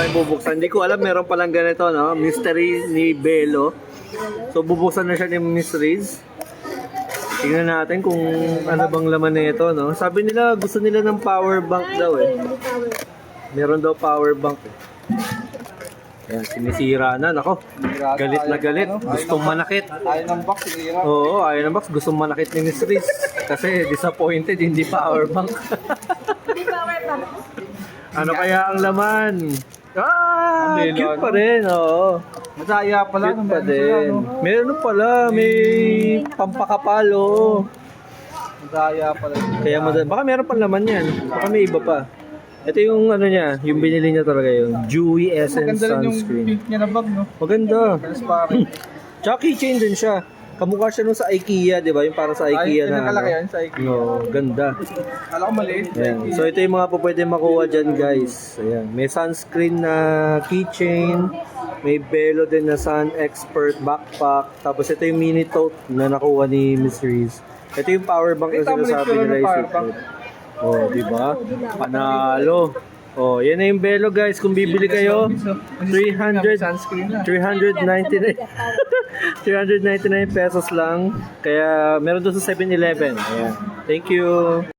tayong bubuksan. Hindi ko alam, meron palang ganito, no? Mystery ni Belo. So, bubuksan na siya ni Miss Riz. Tingnan natin kung ano bang laman na ito, no? Sabi nila, gusto nila ng power bank daw, eh. Meron daw power bank, eh. Ayan, sinisira na. Nako, galit na galit. Gustong manakit. Ayaw ng box, sinira. Oo, ayaw ng box. Gustong manakit ni Miss Riz. Kasi disappointed, hindi power bank. Ano kaya ang laman? Ah, cute pa rin, oo. Masaya pala. Cute pa din. Meron pala, may pampakapal, oo. Masaya pala. Kaya baka meron pa laman yan. Baka may iba pa. Ito yung ano niya, yung binili niya talaga yun. Dewy Essence Maganda rin yung Sunscreen. pink niya na bag, no? Maganda. Transparent. Tsaka keychain din siya. Kamukha siya nung sa IKEA, di ba? Yung parang sa IKEA na. Nakalaki yan sa IKEA. No, ganda. Kala ko maliit. Ayan. So ito yung mga po pwede makuha dyan, guys. Ayan. May sunscreen na keychain. May Belo din na Sun Expert backpack. Tapos ito yung mini tote na nakuha ni Miss Riz. Ito yung power bank na sinasabi nila yung secret. Oh, di ba? Panalo. Oh, yan na yung Belo, guys. Kung bibili kayo, 399 399 pesos lang. Kaya meron doon sa 7-Eleven. Ayan. Thank you.